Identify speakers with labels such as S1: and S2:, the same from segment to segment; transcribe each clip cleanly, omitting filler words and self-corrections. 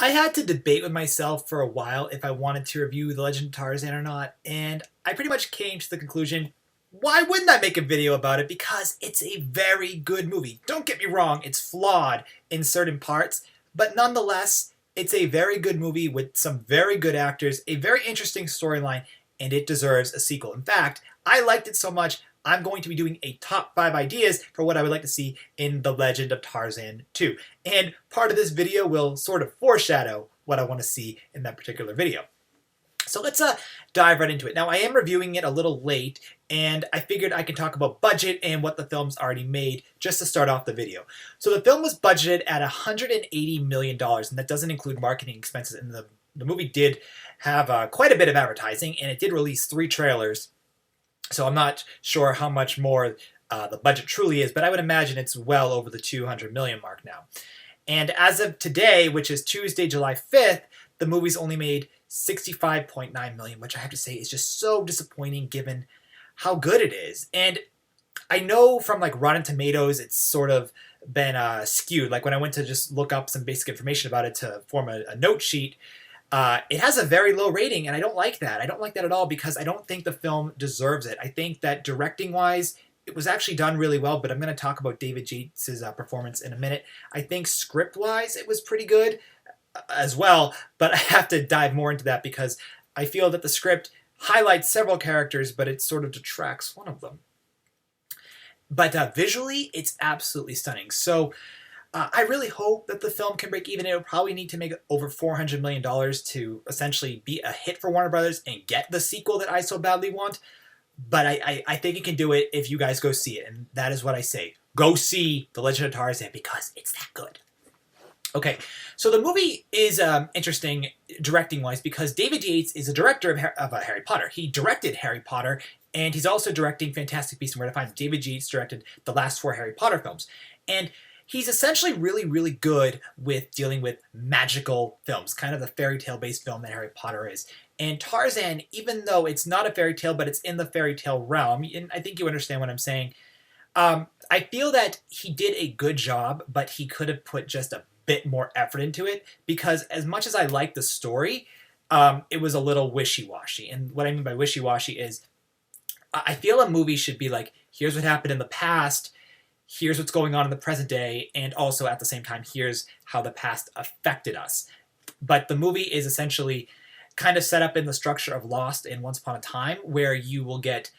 S1: I had to debate with myself for a while if I wanted to review The Legend of Tarzan or not, and I pretty much came to the conclusion, why wouldn't I make a video about it? Because it's a very good movie. Don't get me wrong, it's flawed in certain parts, but nonetheless, it's a very good movie with some very good actors, a very interesting storyline, and it deserves a sequel. In fact, I liked it so much, I'm going to be doing a top 5 ideas for what I would like to see in The Legend of Tarzan 2. And part of this video will sort of foreshadow what I want to see in that particular video. So let's dive right into it. Now, I am reviewing it a little late, and I figured I could talk about budget and what the film's already made just to start off the video. So the film was budgeted at $180 million, and that doesn't include marketing expenses. And the movie did have quite a bit of advertising, and it did release 3 trailers. So I'm not sure how much more the budget truly is, but I would imagine it's well over the 200 million mark now. And as of today, which is Tuesday, July 5th, the movie's only made 65.9 million, which I have to say is just so disappointing given how good it is. And I know from like Rotten Tomatoes, it's sort of been skewed. Like when I went to just look up some basic information about it to form a note sheet, it has a very low rating, and I don't like that. I don't like that at all because I don't think the film deserves it. I think that directing-wise, it was actually done really well, but I'm going to talk about David Yates' performance in a minute. I think script-wise, it was pretty good as well, but I have to dive more into that because I feel that the script highlights several characters, but it sort of detracts one of them. But visually, it's absolutely stunning. So I really hope that the film can break even. It would probably need to make over $400 million to essentially be a hit for Warner Brothers and get the sequel that I so badly want. But I think it can do it if you guys go see it. And that is what I say. Go see The Legend of Tarzan because it's that good. Okay, so the movie is interesting directing-wise because David Yates is a director of Harry Potter. He directed Harry Potter, and he's also directing Fantastic Beasts and Where to Find Them. David Yates directed the last 4 Harry Potter films. And he's essentially really, really good with dealing with magical films, kind of the fairy tale-based film that Harry Potter is. And Tarzan, even though it's not a fairy tale, but it's in the fairy tale realm, and I think you understand what I'm saying, I feel that he did a good job, but he could have put just a bit more effort into it because as much as I like the story, it was a little wishy-washy. And what I mean by wishy-washy is I feel a movie should be like, here's what happened in the past, here's what's going on in the present day, and also at the same time, here's how the past affected us. But the movie is essentially kind of set up in the structure of Lost and Once Upon a Time, where you will get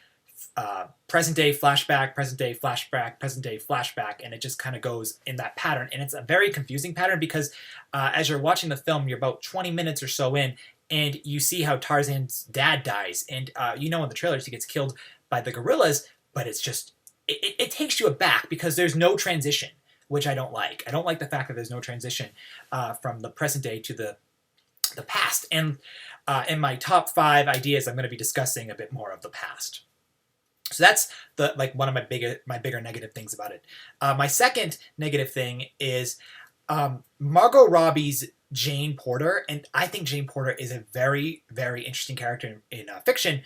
S1: present day flashback, present day flashback, present day flashback, and it just kind of goes in that pattern. And it's a very confusing pattern because as you're watching the film, you're about 20 minutes or so in, and you see how Tarzan's dad dies. And you know in the trailers he gets killed by the gorillas, but it's just, it takes you aback because there's no transition, which I don't like. I don't like the fact that there's no transition from the present day to the past. And in my top 5 ideas, I'm going to be discussing a bit more of the past. So that's one of my bigger negative things about it. My second negative thing is Margot Robbie's Jane Porter, and I think Jane Porter is a very, very interesting character in fiction,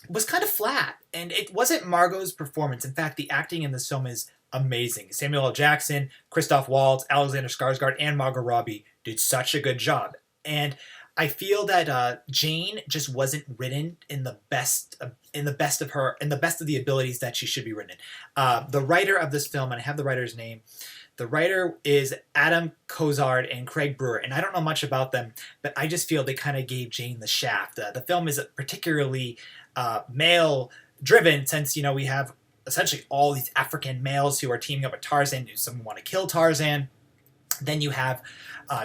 S1: was kind of flat, and it wasn't Margot's performance. In fact, the acting in this film is amazing. Samuel L. Jackson, Christoph Waltz, Alexander Skarsgård, and Margot Robbie did such a good job. And I feel that Jane just wasn't written in the best of the abilities that she should be written in. The writer of this film, and I have the writer's name. The writer is Adam Cozard and Craig Brewer, and I don't know much about them, but I just feel they kind of gave Jane the shaft. The film is particularly male-driven since, you know, we have essentially all these African males who are teaming up with Tarzan. Some want to kill Tarzan. Then you have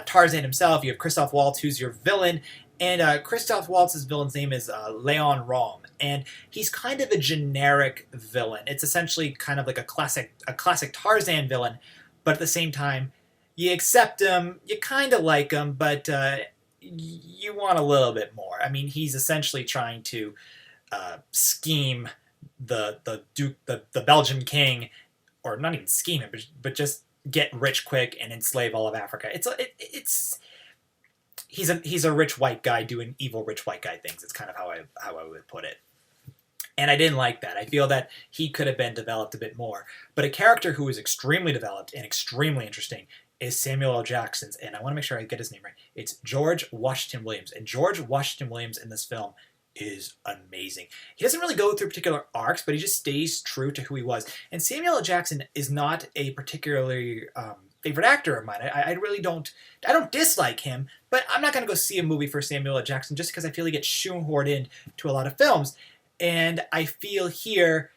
S1: Tarzan himself. You have Christoph Waltz, who's your villain. And Christoph Waltz's villain's name is Leon Rom. And he's kind of a generic villain. It's essentially kind of like a classic Tarzan villain. But at the same time, you accept him, you kind of like him, but you want a little bit more. I mean, he's essentially trying to scheme the Belgian king, or not even scheme him, but just get rich quick and enslave all of Africa. He's a rich white guy doing evil rich white guy things. It's kind of how I would put it. And I didn't like that. I feel that he could have been developed a bit more. But a character who is extremely developed and extremely interesting is Samuel L. Jackson's, and I want to make sure I get his name right. It's George Washington Williams, and George Washington Williams in this film is amazing. He doesn't really go through particular arcs, but he just stays true to who he was. And Samuel L. Jackson is not a particularly favorite actor of mine. I really don't. I don't dislike him, but I'm not going to go see a movie for Samuel L. Jackson just because I feel he gets shoehorned into a lot of films. And I feel here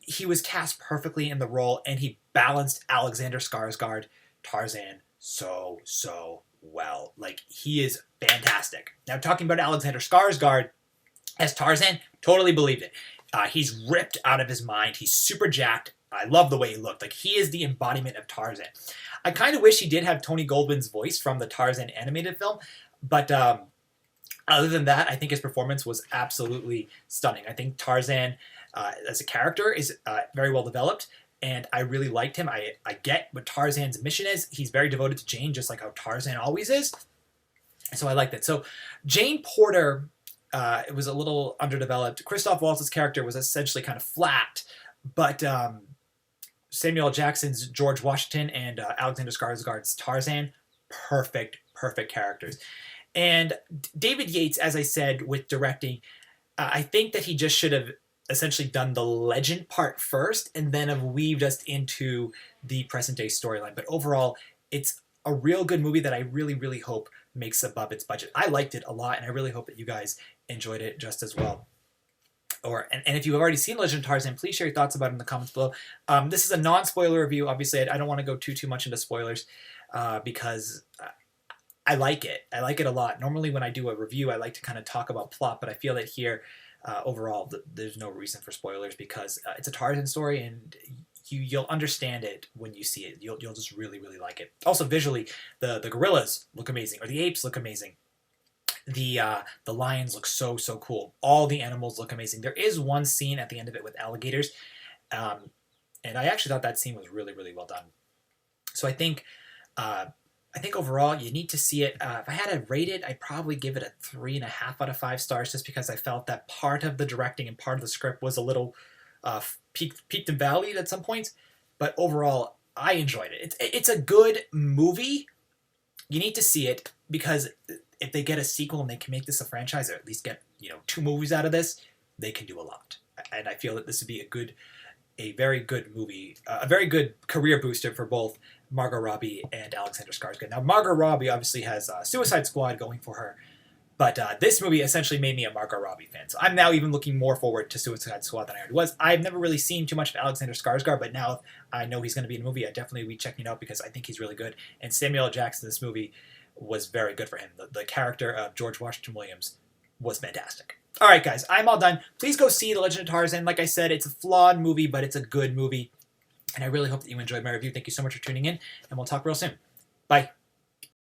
S1: he was cast perfectly in the role, and he balanced Alexander Skarsgård, Tarzan, so well. Like, he is fantastic. Now, talking about Alexander Skarsgård as Tarzan, totally believed it. He's ripped out of his mind. He's super jacked. I love the way he looked. Like, he is the embodiment of Tarzan. I kind of wish he did have Tony Goldwyn's voice from the Tarzan animated film, but other than that, I think his performance was absolutely stunning. I think Tarzan, as a character, is very well developed, and I really liked him. I get what Tarzan's mission is. He's very devoted to Jane, just like how Tarzan always is. So I like that. So Jane Porter, it was a little underdeveloped. Christoph Waltz's character was essentially kind of flat, but Samuel L. Jackson's George Washington and Alexander Skarsgård's Tarzan, perfect characters. And David Yates, as I said, with directing, I think that he just should have essentially done the legend part first and then have weaved us into the present day storyline. But overall, it's a real good movie that I really hope makes above its budget. I liked it a lot, and I really hope that you guys enjoyed it just as well. And if you've already seen Legend of Tarzan, please share your thoughts about it in the comments below. This is a non-spoiler review. Obviously, I don't want to go too much into spoilers because I like it. I like it a lot. Normally, when I do a review, I like to kind of talk about plot, but I feel that here, overall, there's no reason for spoilers because it's a Tarzan story, and you'll understand it when you see it. You'll just really like it. Also, visually, the gorillas look amazing, or the apes look amazing. The lions look so cool. All the animals look amazing. There is one scene at the end of it with alligators, and I actually thought that scene was really well done. So I think overall you need to see it. If I had to rate it, I'd probably give it a 3.5 out of 5 stars, just because I felt that part of the directing and part of the script was a little peaked and valleyed at some points. But overall, I enjoyed it. It's a good movie. You need to see it because if they get a sequel and they can make this a franchise, or at least get 2 movies out of this, they can do a lot. And I feel that this would be a very good movie, a very good career booster for both Margot Robbie and Alexander Skarsgård. Now, Margot Robbie obviously has Suicide Squad going for her, but this movie essentially made me a Margot Robbie fan. So I'm now even looking more forward to Suicide Squad than I already was. I've never really seen too much of Alexander Skarsgård, but now I know he's going to be in a movie, I definitely will be checking it out because I think he's really good. And Samuel L. Jackson in this movie was very good for him. The character of George Washington Williams was fantastic. All right, guys, I'm all done. Please go see The Legend of Tarzan. Like I said, it's a flawed movie, but it's a good movie. And I really hope that you enjoyed my review. Thank you so much for tuning in, and we'll talk real soon. Bye.